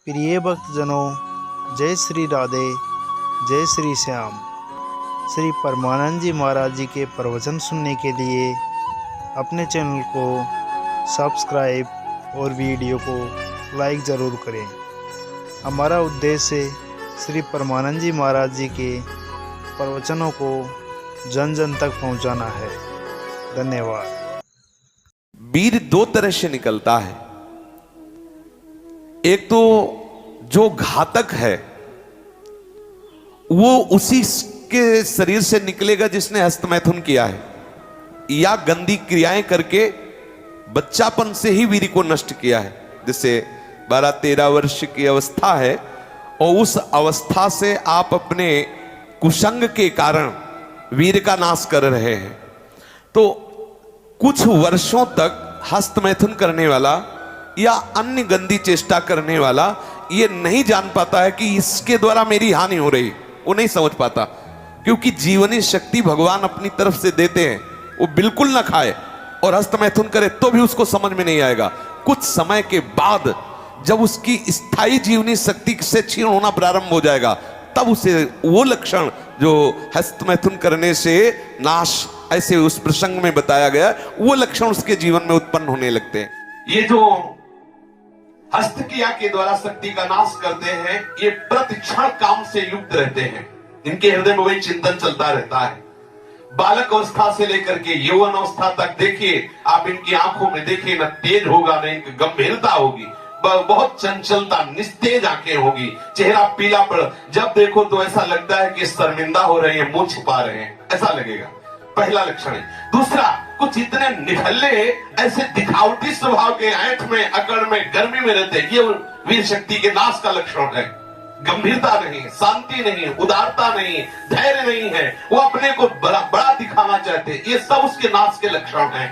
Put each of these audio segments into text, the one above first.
प्रिय भक्तजनों, जय श्री राधे, जय श्री श्याम। श्री परमानंद जी महाराज जी के प्रवचन सुनने के लिए अपने चैनल को सब्सक्राइब और वीडियो को लाइक ज़रूर करें। हमारा उद्देश्य श्री परमानंद जी महाराज जी के प्रवचनों को जन जन तक पहुंचाना है। धन्यवाद। वीर दो तरह से निकलता है। एक तो जो घातक है वो उसी के शरीर से निकलेगा जिसने हस्तमैथुन किया है या गंदी क्रियाएं करके बच्चापन से ही वीर को नष्ट किया है। जैसे 12-13 वर्ष की अवस्था है और उस अवस्था से आप अपने कुसंग के कारण वीर का नाश कर रहे हैं, तो कुछ वर्षों तक हस्तमैथुन करने वाला या अन्य गंदी चेष्टा करने वाला ये नहीं जान पाता है कि इसके द्वारा मेरी हानि हो रही, वो नहीं समझ पाता, क्योंकि जीवनी शक्ति भगवान अपनी तरफ से देते हैं। वो बिल्कुल ना खाए और हस्तमैथुन करे तो भी उसको समझ में नहीं आएगा। कुछ समय के बाद जब उसकी स्थायी जीवनी शक्ति से क्षीण होना प्रारंभ हो जाएगा, तब उसे वो लक्षण जो हस्तमैथुन करने से नाश ऐसे उस प्रसंग में बताया गया, वो लक्षण उसके जीवन में उत्पन्न होने लगते हैं। ये जो हस्त क्रिया के द्वारा शक्ति का नाश करते हैं, ये प्रतिक्षण काम से युक्त रहते हैं। इनके हृदय में वही चिंतन चलता रहता है। बालक अवस्था से लेकर के यौवन अवस्था तक देखिए आप, इनकी आंखों में देखिए न तेज होगा न इनकी गंभीरता होगी, बहुत चंचलता, निस्तेज आंखें होगी, चेहरा पीला पड़, जब देखो तो ऐसा लगता है कि शर्मिंदा हो रहे हैं, मुंह छुपा रहे हैं, ऐसा लगेगा। पहला लक्षण है। दूसरा, कुछ इतने निखल्ले ऐसे दिखावटी स्वभाव के, ऐंठ में, अकड़ में, गर्मी में रहते हैं, ये वीर शक्ति के नाश का लक्षण है। गंभीरता नहीं, शांति नहीं, उदारता नहीं, धैर्य नहीं है, वो अपने को बड़ा बड़ा दिखाना चाहते हैं, ये सब उसके नाश के लक्षण हैं।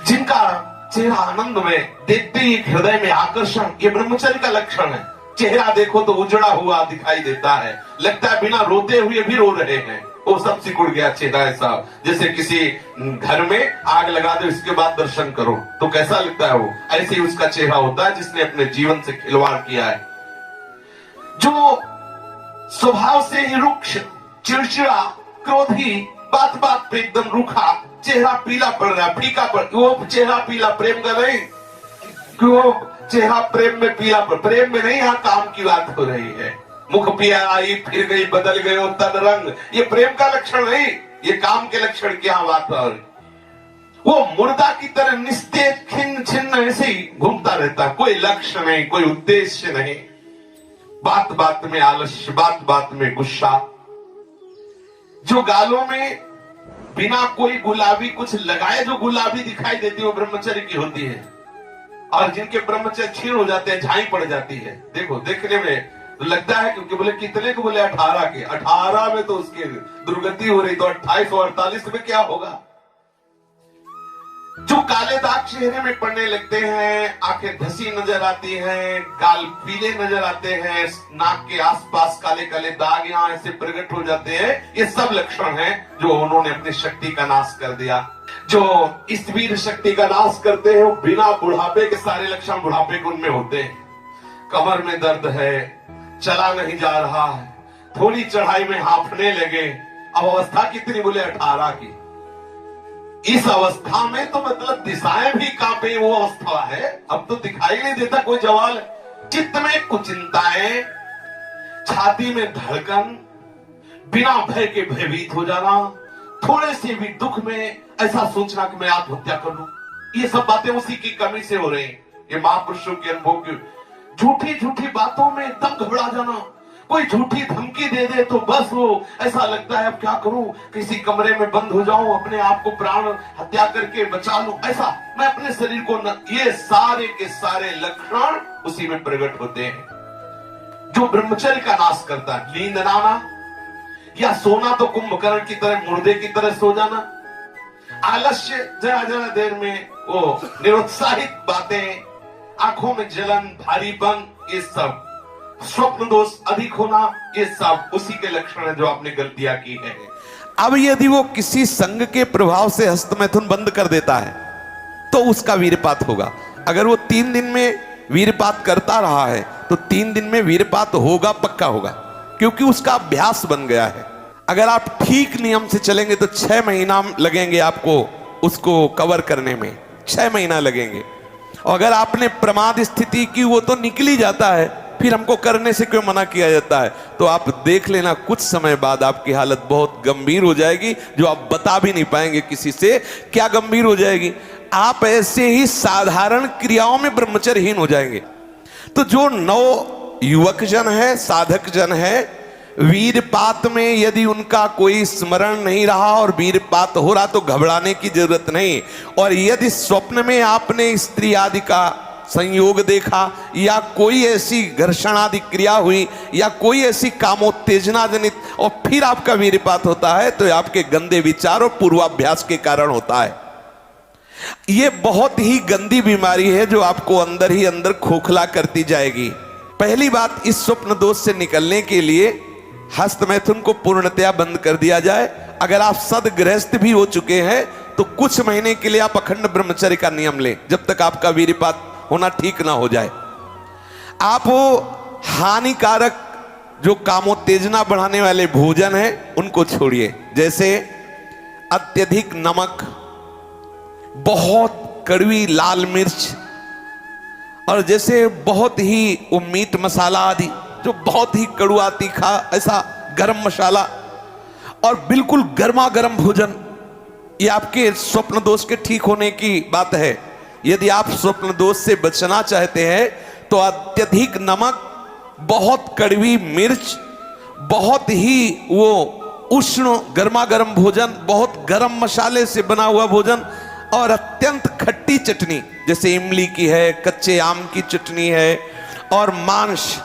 जिनका चेहरा आनंद में, देखते ही हृदय में आकर्षण, ये ब्रह्मचर्य का लक्षण है। चेहरा देखो तो उजड़ा हुआ दिखाई देता है, लगता है बिना रोते हुए भी रो रहे हैं, वो सब सिकुड़ गया चेहरा ऐसा, जैसे किसी घर में आग लगा दो, इसके बाद दर्शन करो तो कैसा लगता है, वो ऐसे ही उसका चेहरा होता है जिसने अपने जीवन से खिलवाड़ किया है। जो स्वभाव से ही रुक्ष, चिड़चिड़ा, क्रोधी, बात बात पे एकदम रूखा, चेहरा पीला पड़ रहा है, फीका पड़, वो चेहरा पीला प्रेम का नहीं, क्यों चेहरा प्रेम में पीला पड़, प्रेम में नहीं, यहाँ काम की बात हो रही है। मुख पिया आई फिर गई, बदल गए तन रंग, ये प्रेम का लक्षण नहीं, ये काम के लक्षण की यहाँ बात हो रही। वो मुर्दा की तरह निस्तेज, खिन्न छिन्न ऐसे ही घूमता रहता, कोई लक्ष्य नहीं, कोई उद्देश्य नहीं, बात बात में आलस्य, बात बात में गुस्सा। जो गालों में बिना कोई गुलाबी कुछ लगाए जो गुलाबी दिखाई देती है वो ब्रह्मचर्य की होती है, और जिनके ब्रह्मचर्य क्षीण हो जाते हैं, झाई पड़ जाती है। देखो देखने में तो लगता है, क्योंकि बोले कितने को, बोले 18 के, 18 में तो उसकी दुर्गति हो रही, तो 28 और 48 में क्या होगा। जो काले दाग चेहरे में पड़ने लगते हैं, आंखें धसी नजर आती हैं, गाल पीले नजर आते हैं, नाक के आसपास काले काले दाग यहाँ ऐसे प्रकट हो जाते हैं, ये सब लक्षण हैं जो उन्होंने अपनी शक्ति का नाश कर दिया। जो इस वीर शक्ति का नाश करते हैं वो बिना बुढ़ापे के सारे लक्षण बुढ़ापे के उनमें होते हैं। कमर में दर्द है, चला नहीं जा रहा है, थोड़ी चढ़ाई में हांफने लगे, अब अवस्था कितनी, बोले 18 की। इस अवस्था में तो मतलब दिशाएं भी कांपे, वो अवस्था है, अब तो दिखाई नहीं देता कोई जवाल। चित्त में कुचिंताएं, छाती में धड़कन, बिना भय के भयभीत हो जाना, थोड़े से भी दुख में ऐसा सोचना कि मैं आत्महत्या कर लूं, ये सब बातें उसी की कमी से हो रही हैं। ये महापुरुषों के अनुभव की झूठी झूठी बातों में एकदम घबरा जाना, कोई झूठी धमकी दे दे तो बस वो ऐसा लगता है अब क्या करूं, किसी कमरे में बंद हो जाऊं, अपने आप को प्राण हत्या करके बचा लूं, ऐसा मैं अपने शरीर को न, ये सारे के सारे लक्षण उसी में प्रकट होते हैं। जो ब्रह्मचर्य का नाश करता है, नींद ना आना या सोना तो कुंभकर्ण की तरह, मुर्दे की तरह सो जाना, आलस्य, जरा जरा देर में वो निरुत्साहित बातें, आंखों में जलन, भारीपन, ये सब, स्वप्न दोष अधिक होना, ये सब उसी के लक्षण है जो आपने गलतियां की है। अब यदि वो किसी संग के प्रभाव से हस्तमैथुन बंद कर देता है तो उसका वीरपात होगा। अगर वो 3 दिन में वीरपात करता रहा है तो 3 दिन में वीरपात होगा, पक्का होगा, क्योंकि उसका अभ्यास बन गया है। अगर आप ठीक नियम से चलेंगे तो 6 महीना लगेंगे आपको उसको कवर करने में, 6 महीना लगेंगे। और अगर आपने प्रमाद स्थिति की, वो तो निकल ही जाता है, फिर हमको करने से क्यों मना किया जाता है? तो आप देख लेना कुछ समय बाद आपकी हालत बहुत गंभीर हो जाएगी, जो आप बता भी नहीं पाएंगे किसी से। क्या गंभीर हो जाएगी? आप ऐसे ही साधारण क्रियाओं में ब्रह्मचर्यहीन हो जाएंगे। तो जो नव युवक जन है, साधक जन है, वीरपात में यदि उनका कोई स्मरण नहीं रहा और वीरपात हो रहा तो घबराने की जरूरत नहीं। और यदि स्वप्न में आपने स्त्री आदि का संयोग देखा या कोई ऐसी घर्षण आदि क्रिया हुई या कोई ऐसी कामोत्तेजना जनित और फिर आपका वीरपात होता है, तो आपके गंदे विचार और पूर्वाभ्यास के कारण होता है। यह बहुत ही गंदी बीमारी है जो आपको अंदर ही अंदर खोखला करती जाएगी। पहली बात, इस स्वप्न दोष से निकलने के लिए हस्त मैथुन को पूर्णतया बंद कर दिया जाए। अगर आप सदगृहस्थ भी हो चुके हैं तो कुछ महीने के लिए आप अखंड ब्रह्मचर्य का नियम लें, जब तक आपका वीरपात होना ठीक ना हो जाए। आप वो हानिकारक जो कामोत्तेजना बढ़ाने वाले भोजन है उनको छोड़िए, जैसे अत्यधिक नमक, बहुत कड़वी लाल मिर्च, और जैसे बहुत ही वो मीट मसाला आदि जो बहुत ही कड़वा तीखा, ऐसा गरम मसाला, और बिल्कुल गर्मा गर्म भोजन। ये आपके स्वप्न दोष के ठीक होने की बात है। यदि आप स्वप्न दोष से बचना चाहते हैं तो अत्यधिक नमक, बहुत कड़वी मिर्च, बहुत ही वो उष्ण गर्मा गर्म भोजन, बहुत गर्म मसाले से बना हुआ भोजन, और अत्यंत खट्टी चटनी, जैसे इमली की है, कच्चे आम की चटनी है, और मांस।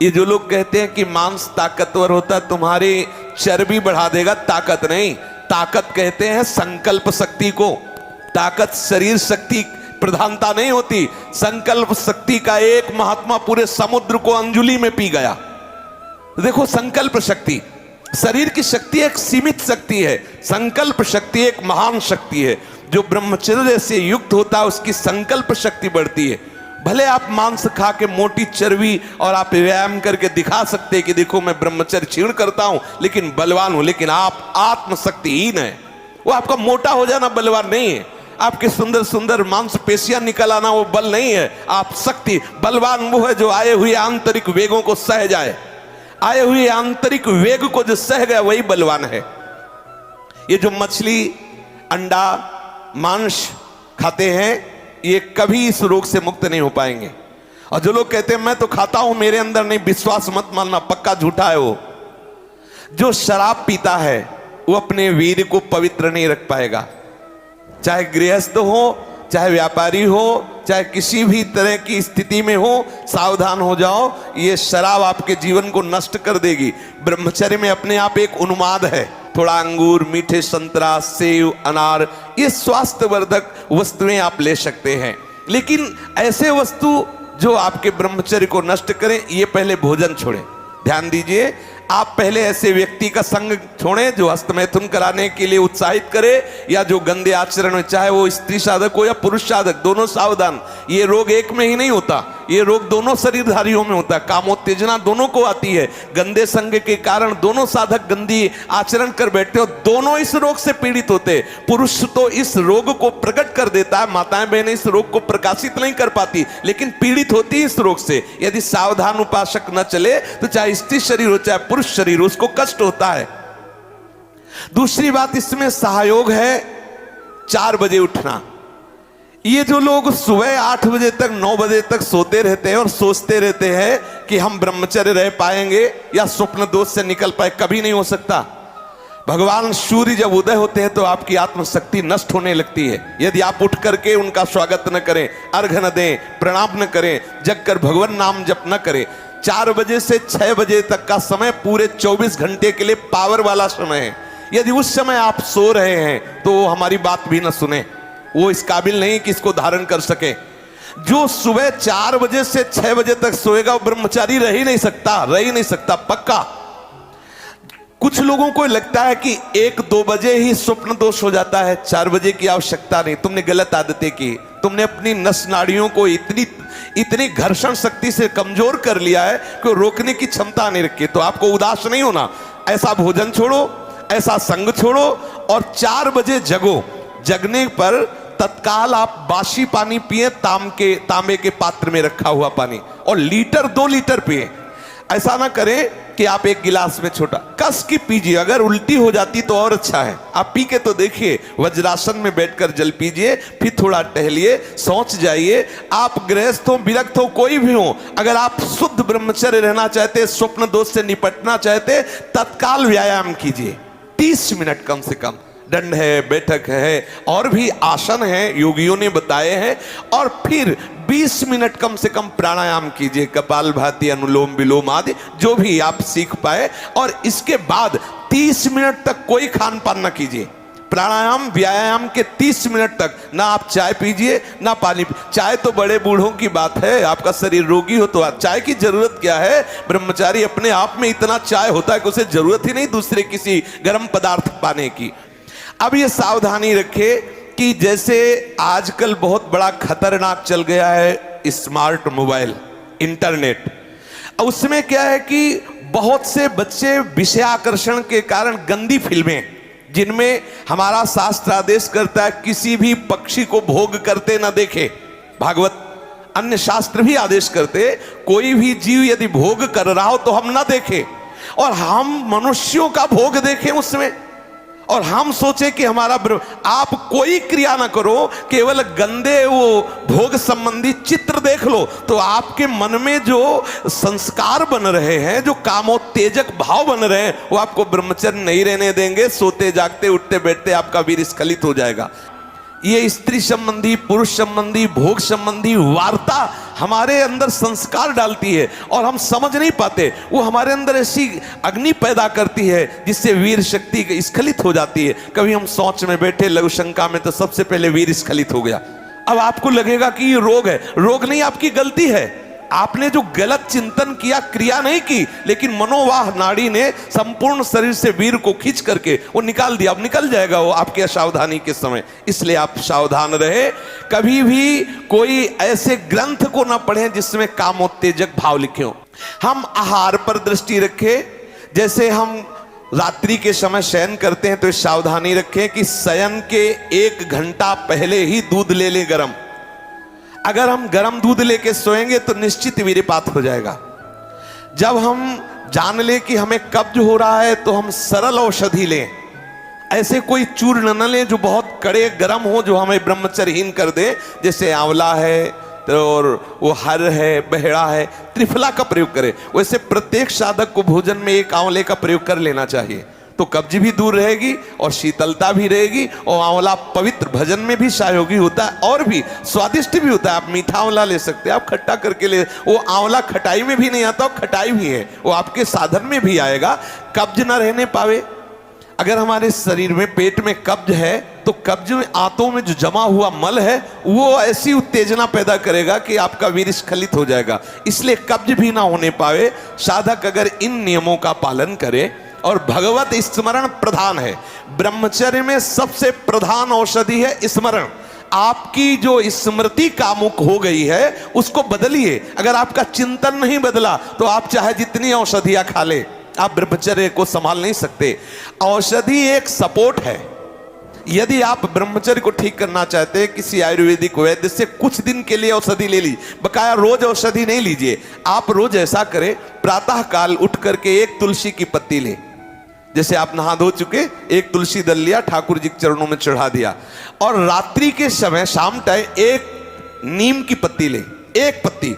ये जो लोग कहते हैं कि मांस ताकतवर होता है, तुम्हारी चर्बी बढ़ा देगा, ताकत नहीं। ताकत कहते हैं संकल्प शक्ति को। ताकत शरीर शक्ति प्रधानता नहीं होती। संकल्प शक्ति का एक महात्मा पूरे समुद्र को अंजुली में पी गया। देखो, संकल्प शक्ति, शरीर की शक्ति एक सीमित शक्ति है, संकल्प शक्ति एक महान शक्ति है। जो ब्रह्मचर्य से युक्त होता है उसकी संकल्प शक्ति बढ़ती है। भले आप मांस खा के मोटी चर्बी और आप व्यायाम करके दिखा सकते हैं कि देखो मैं ब्रह्मचर्य क्षीण करता हूं लेकिन बलवान हूं, लेकिन आप आत्मशक्तिहीन है। वो आपका मोटा हो जाना बलवान नहीं है, आपके सुंदर सुंदर मांसपेशियां निकल आना वो बल नहीं है। आप शक्ति, बलवान वो है जो आए हुए आंतरिक वेगों को सह जाए। आए हुए आंतरिक वेग को जो सह गया वही बलवान है। ये जो मछली, अंडा, मांस खाते हैं ये कभी इस रोग से मुक्त नहीं हो पाएंगे। और जो लोग कहते हैं मैं तो खाता हूं मेरे अंदर नहीं, विश्वास मत मानना, पक्का झूठा है वो। जो शराब पीता है वो अपने वीर को पवित्र नहीं रख पाएगा। चाहे गृहस्थ हो, चाहे व्यापारी हो, चाहे किसी भी तरह की स्थिति में हो, सावधान हो जाओ, ये शराब आपके जीवन को नष्ट कर देगी। ब्रह्मचर्य में अपने आप एक उन्माद है। थोड़ा अंगूर, मीठे संतरा, सेव, अनार, ये स्वास्थ्यवर्धक वस्तुएं आप ले सकते हैं, लेकिन ऐसे वस्तु जो आपके ब्रह्मचर्य को नष्ट करें, ये पहले भोजन छोड़ें। ध्यान दीजिए, आप पहले ऐसे व्यक्ति का संग छोड़ें जो हस्तमैथुन कराने के लिए उत्साहित करे या जो गंदे आचरण में, चाहे वो स्त्री साधक हो या पुरुष साधक, दोनों सावधान। ये रोग एक में ही नहीं होता, ये रोग दोनों शरीरधारियों में होता है। कामोत्तेजना दोनों को आती है। गंदे संग के कारण दोनों साधक गंदी आचरण कर बैठते हो, दोनों इस रोग से पीड़ित होते। पुरुष तो इस रोग को प्रकट कर देता है, माताएं बहनें इस रोग को प्रकाशित नहीं कर पाती, लेकिन पीड़ित होती है इस रोग से। यदि सावधान उपासक न चले तो चाहे स्त्री शरीर हो चाहे पुरुष शरीर, उसको कष्ट होता है। दूसरी बात इसमें सहयोग है 4 बजे उठना। ये जो लोग सुबह 8 बजे तक 9 बजे तक सोते रहते हैं और सोचते रहते हैं कि हम ब्रह्मचर्य रह पाएंगे या स्वप्न दोष से निकल पाए, कभी नहीं हो सकता। भगवान सूर्य जब उदय होते हैं तो आपकी आत्मशक्ति नष्ट होने लगती है। यदि आप उठ करके उनका स्वागत न करें, अर्घ्य न दें, प्रणाम न करें, जग कर भगवान नाम जप न करें। 4 बजे से 6 बजे तक का समय पूरे 24 घंटे के लिए पावर वाला समय है। यदि उस समय आप सो रहे हैं तो वो हमारी बात भी न सुने, वो इस काबिल नहीं कि इसको धारण कर सके। जो सुबह 4 बजे से 6 बजे तक सोएगा वो ब्रह्मचारी रह ही नहीं सकता, पक्का। कुछ लोगों को लगता है कि 1-2 बजे ही स्वप्न दोष हो जाता है, 4 बजे की आवश्यकता नहीं। तुमने गलत आदतें की, तुमने अपनी नस नाड़ियों को इतनी घर्षण शक्ति से कमजोर कर लिया है कि वो रोकने की क्षमता नहीं रखी। तो आपको उदास नहीं होना, ऐसा भोजन छोड़ो, ऐसा संग छोड़ो और 4 बजे जगो। जगने पर तत्काल आप बासी पानी पिए, तांबे के पात्र में रखा हुआ पानी, और लीटर 2 लीटर पिए। ऐसा ना करें कि आप एक गिलास में छोटा, कस की पीजिए। अगर उल्टी हो जाती तो और अच्छा है, आप पी के तो देखिए। वज्रासन में बैठकर जल पीजिए, फिर थोड़ा टहलिए, सोच जाइए। आप गृहस्थ हो, विरक्त हो, कोई भी हो, अगर आप शुद्ध ब्रह्मचर्य रहना चाहते, स्वप्न दोष से निपटना चाहते, तत्काल व्यायाम कीजिए 30 मिनट कम से कम। दंड है, बैठक है, और भी आसन है योगियों ने बताए हैं। और फिर 20 मिनट कम से कम प्राणायाम कीजिए, कपालभाति, अनुलोम विलोम आदि जो भी आप सीख पाए। और इसके बाद 30 मिनट तक कोई खान पान न कीजिए। प्राणायाम व्यायाम के 30 मिनट तक ना आप चाय पीजिए ना पानी। चाय तो बड़े बूढ़ों की बात है, आपका शरीर रोगी हो तो चाय की जरूरत क्या है। ब्रह्मचारी अपने आप में इतना चाय होता है कि उसे जरूरत ही नहीं दूसरे किसी गर्म पदार्थ पाने की। अब ये सावधानी रखे कि जैसे आजकल बहुत बड़ा खतरनाक चल गया है स्मार्ट मोबाइल, इंटरनेट। उसमें क्या है कि बहुत से बच्चे विषयाकर्षण के कारण गंदी फिल्में, जिनमें हमारा शास्त्र आदेश करता है किसी भी पक्षी को भोग करते ना देखे, भागवत अन्य शास्त्र भी आदेश करते कोई भी जीव यदि भोग कर रहा हो तो हम ना देखें। और हम मनुष्यों का भोग देखें उसमें, और हम सोचे कि हमारा आप कोई क्रिया ना करो, केवल गंदे वो भोग संबंधी चित्र देख लो तो आपके मन में जो संस्कार बन रहे हैं, जो कामोत्तेजक भाव बन रहे हैं, वो आपको ब्रह्मचर्य नहीं रहने देंगे। सोते जागते उठते बैठते आपका वीर स्खलित हो जाएगा। ये स्त्री संबंधी, पुरुष संबंधी, भोग संबंधी वार्ता हमारे अंदर संस्कार डालती है और हम समझ नहीं पाते। वो हमारे अंदर ऐसी अग्नि पैदा करती है जिससे वीर शक्ति स्खलित हो जाती है। कभी हम सोच में बैठे लघु शंका में तो सबसे पहले वीर स्खलित हो गया। अब आपको लगेगा कि ये रोग है, रोग नहीं, आपकी गलती है। आपने जो गलत चिंतन किया, क्रिया नहीं की, लेकिन मनोवाह नाड़ी ने संपूर्ण शरीर से वीर को खींच करके वो निकाल दिया। अब निकल जाएगा वो आपके असावधानी के समय, इसलिए आप सावधान रहे। कभी भी कोई ऐसे ग्रंथ को ना पढ़ें जिसमें कामोत्तेजक भाव लिखे हो। हम आहार पर दृष्टि रखें। जैसे हम रात्रि के समय शयन करते हैं तो सावधानी रखें कि शयन के 1 घंटा पहले ही दूध ले लें गर्म। अगर हम गर्म दूध लेके सोएंगे तो निश्चित वीर्यपात हो जाएगा। जब हम जान लें कि हमें कब्ज हो रहा है तो हम सरल औषधि लें। ऐसे कोई चूर्ण न लें जो बहुत कड़े गर्म हो, जो हमें ब्रह्मचर्यहीन कर दे। जैसे आंवला है और वो हर है, बहेड़ा है, त्रिफला का प्रयोग करें। वैसे प्रत्येक साधक को भोजन में 1 आंवले का प्रयोग कर लेना चाहिए, तो कब्ज भी दूर रहेगी और शीतलता भी रहेगी। और आंवला पवित्र भजन में भी सहयोगी होता है और भी स्वादिष्ट भी होता है। आप मीठा आंवला ले सकते हैं, आप खट्टा करके ले। वो आंवला खटाई में भी नहीं आता, और खटाई भी है, वो आपके साधन में भी आएगा। कब्ज ना रहने पावे। अगर हमारे शरीर में, पेट में कब्ज है तो कब्ज में, आंतों में जो जमा हुआ मल है वो ऐसी उत्तेजना पैदा करेगा कि आपका वीर स्खलित हो जाएगा। इसलिए कब्ज भी ना होने पावे। साधक अगर इन नियमों का पालन करे और भगवत स्मरण प्रधान है। ब्रह्मचर्य में सबसे प्रधान औषधि है स्मरण। आपकी जो स्मृति कामुक हो गई है उसको बदलिए। अगर आपका चिंतन नहीं बदला तो आप चाहे जितनी औषधियां खा ले, आप ब्रह्मचर्य को संभाल नहीं सकते। औषधि एक सपोर्ट है। यदि आप ब्रह्मचर्य को ठीक करना चाहते हैं, किसी आयुर्वेदिक वैद्य से कुछ दिन के लिए औषधि ले ली, बकाया रोज औषधि नहीं लीजिए। आप रोज ऐसा करें, प्रातः काल उठ करके 1 तुलसी की पत्ती ले। जैसे आप नहा धो चुके, 1 तुलसी दल लिया, ठाकुर जी के चरणों में चढ़ा दिया। और रात्रि के समय शाम टाइम 1 नीम की पत्ती ले, 1 पत्ती,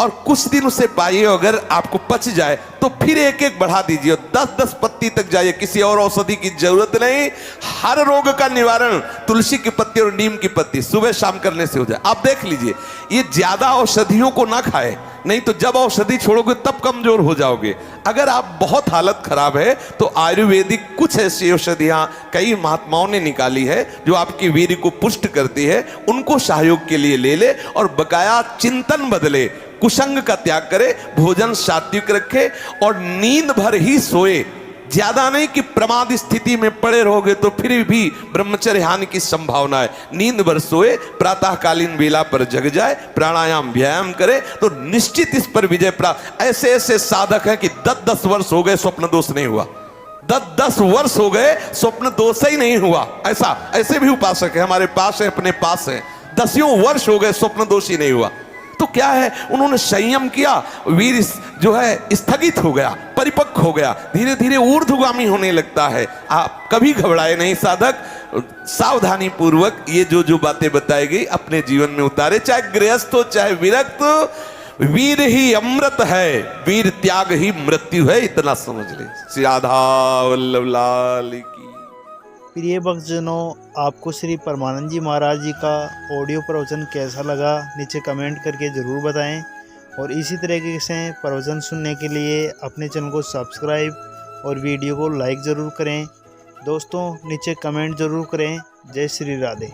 और कुछ दिन उसे पाइए। अगर आपको पच जाए तो फिर 1-1 बढ़ा दीजिए, 10-10 पत्ती तक जाइए। किसी और औषधि की जरूरत नहीं। हर रोग का निवारण तुलसी की पत्ती और नीम की पत्ती सुबह शाम करने से हो जाए। आप देख लीजिए, ये ज्यादा औषधियों को ना खाए, नहीं तो जब औषधि छोड़ोगे तब कमजोर हो जाओगे। अगर आप बहुत हालत खराब है तो आयुर्वेदिक कुछ ऐसी औषधियां कई महात्माओं ने निकाली है जो आपकी वीर्य को पुष्ट करती है, उनको सहयोग के लिए ले ले। और बकाया चिंतन बदले, कुसंग का त्याग करे, भोजन सात्विक रखे और नींद भर ही सोए। ज्यादा नहीं कि प्रमाद स्थिति में पड़े रहोगे तो फिर भी ब्रह्मचर्य हानि की संभावना है। नींद भर सोए, प्रातःकालीन बेला पर जग जाए, प्राणायाम व्यायाम करे तो निश्चित इस पर विजय प्राप्त। ऐसे ऐसे साधक हैं कि 10-10 वर्ष हो गए स्वप्न दोष नहीं हुआ, 10-10 वर्ष हो गए स्वप्न दोष ही नहीं हुआ। ऐसे भी उपासक है हमारे पास है, अपने पास है, 10 वर्ष हो गए स्वप्न दोष ही नहीं हुआ। तो क्या है, उन्होंने संयम किया, वीर जो है स्थगित हो गया, परिपक्व हो गया, धीरे धीरे ऊर्ध्वगामी होने लगता है। आप कभी घबराए नहीं साधक, सावधानी पूर्वक ये जो बातें बताई गई अपने जीवन में उतारे, चाहे गृहस्थ हो चाहे विरक्त हो। वीर ही अमृत है, वीर त्याग ही मृत्यु है, इतना समझ ले। श्री राधा वल्लभ लाल की। प्रिय भक्तजनों, आपको श्री परमानंद जी महाराज जी का ऑडियो प्रवचन कैसा लगा नीचे कमेंट करके ज़रूर बताएं, और इसी तरीके से प्रवचन सुनने के लिए अपने चैनल को सब्सक्राइब और वीडियो को लाइक ज़रूर करें। दोस्तों नीचे कमेंट ज़रूर करें। जय श्री राधे।